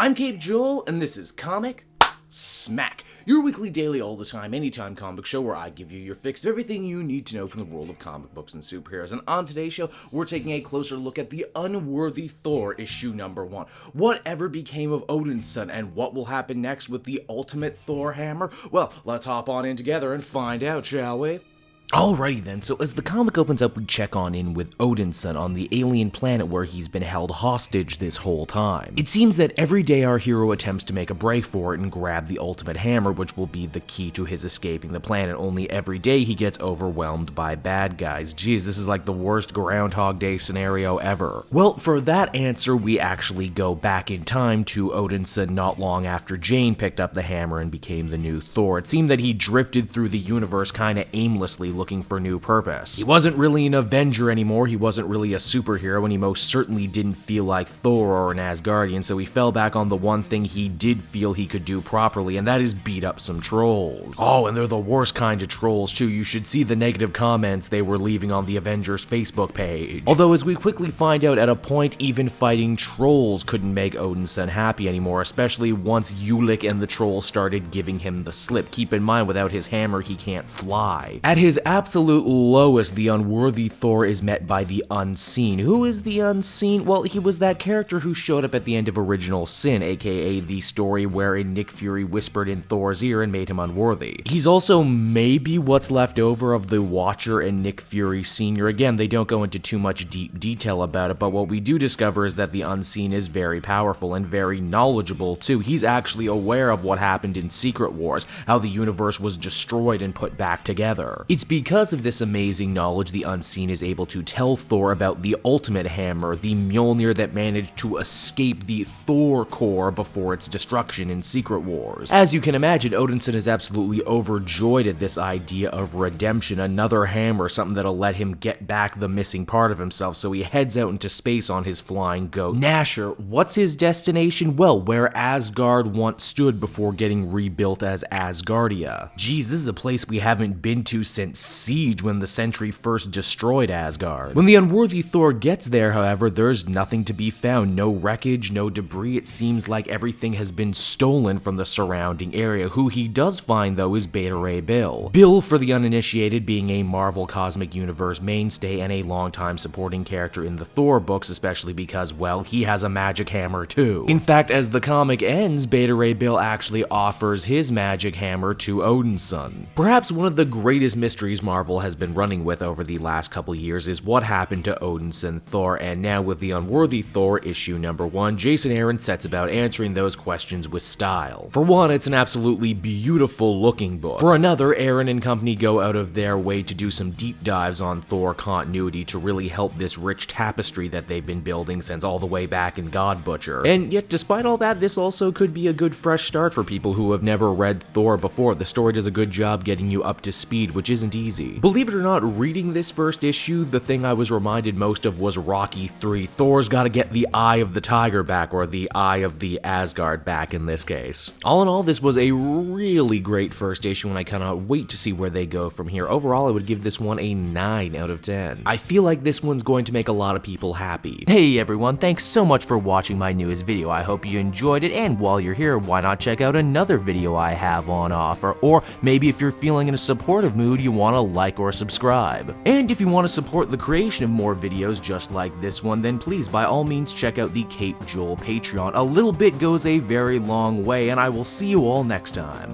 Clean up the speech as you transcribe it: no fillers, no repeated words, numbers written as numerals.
I'm Cape Joel, and this is Comic Smack, your weekly, daily, all the time, anytime comic show where I give you your fix of everything you need to know from the world of comic books and superheroes. And on today's show, we're taking a closer look at the Unworthy Thor issue number 1. Whatever became of Odinson, and what will happen next with the ultimate Thor hammer? Well, let's hop on in together and find out, shall we? Alrighty then, so as the comic opens up, we check on in with Odinson on the alien planet where he's been held hostage this whole time. It seems that every day our hero attempts to make a break for it and grab the ultimate hammer, which will be the key to his escaping the planet, only every day he gets overwhelmed by bad guys. Jeez, this is like the worst Groundhog Day scenario ever. Well, for that answer, we actually go back in time to Odinson not long after Jane picked up the hammer and became the new Thor. It seemed that he drifted through the universe kinda aimlessly, looking for new purpose. He wasn't really an Avenger anymore, he wasn't really a superhero, and he most certainly didn't feel like Thor or an Asgardian, so he fell back on the one thing he did feel he could do properly, and that is beat up some trolls. Oh, and they're the worst kind of trolls too. You should see the negative comments they were leaving on the Avengers Facebook page. Although, as we quickly find out, at a point even fighting trolls couldn't make Odinson happy anymore, especially once Ulik and the trolls started giving him the slip. Keep in mind, without his hammer he can't fly. At his absolute lowest, the Unworthy Thor is met by the Unseen. Who is the Unseen? Well, he was that character who showed up at the end of Original Sin, aka the story wherein Nick Fury whispered in Thor's ear and made him unworthy. He's also maybe what's left over of the Watcher and Nick Fury Sr. Again, they don't go into too much deep detail about it, but what we do discover is that the Unseen is very powerful and very knowledgeable too. He's actually aware of what happened in Secret Wars, how the universe was destroyed and put back together. It's because of this amazing knowledge, the Unseen is able to tell Thor about the ultimate hammer, the Mjolnir that managed to escape the Thor core before its destruction in Secret Wars. As you can imagine, Odinson is absolutely overjoyed at this idea of redemption, another hammer, something that'll let him get back the missing part of himself, so he heads out into space on his flying goat. Nasher, what's his destination? Well, where Asgard once stood before getting rebuilt as Asgardia. Geez, this is a place we haven't been to since Siege, when the Sentry first destroyed Asgard. When the Unworthy Thor gets there, however, there's nothing to be found. No wreckage, no debris. It seems like everything has been stolen from the surrounding area. Who he does find, though, is Beta Ray Bill. Bill, for the uninitiated, being a Marvel Cosmic Universe mainstay and a longtime supporting character in the Thor books, especially because, well, he has a magic hammer too. In fact, as the comic ends, Beta Ray Bill actually offers his magic hammer to Odinson. Perhaps one of the greatest mysteries Marvel has been running with over the last couple years is what happened to Odinson Thor, and now with the Unworthy Thor issue number 1, Jason Aaron sets about answering those questions with style. For one, it's an absolutely beautiful looking book. For another, Aaron and company go out of their way to do some deep dives on Thor continuity to really help this rich tapestry that they've been building since all the way back in God Butcher. And yet, despite all that, this also could be a good fresh start for people who have never read Thor before. The story does a good job getting you up to speed, which isn't easy. Believe it or not, reading this first issue, the thing I was reminded most of was Rocky 3. Thor's gotta get the Eye of the Tiger back, or the Eye of the Asgard back in this case. All in all, this was a really great first issue, and I cannot wait to see where they go from here. Overall, I would give this one a 9 out of 10. I feel like this one's going to make a lot of people happy. Hey everyone, thanks so much for watching my newest video. I hope you enjoyed it, and while you're here, why not check out another video I have on offer, or maybe if you're feeling in a supportive mood, you want to like or subscribe. And if you want to support the creation of more videos just like this one, then please by all means check out the Cape Joel Patreon. A little bit goes a very long way, and I will see you all next time.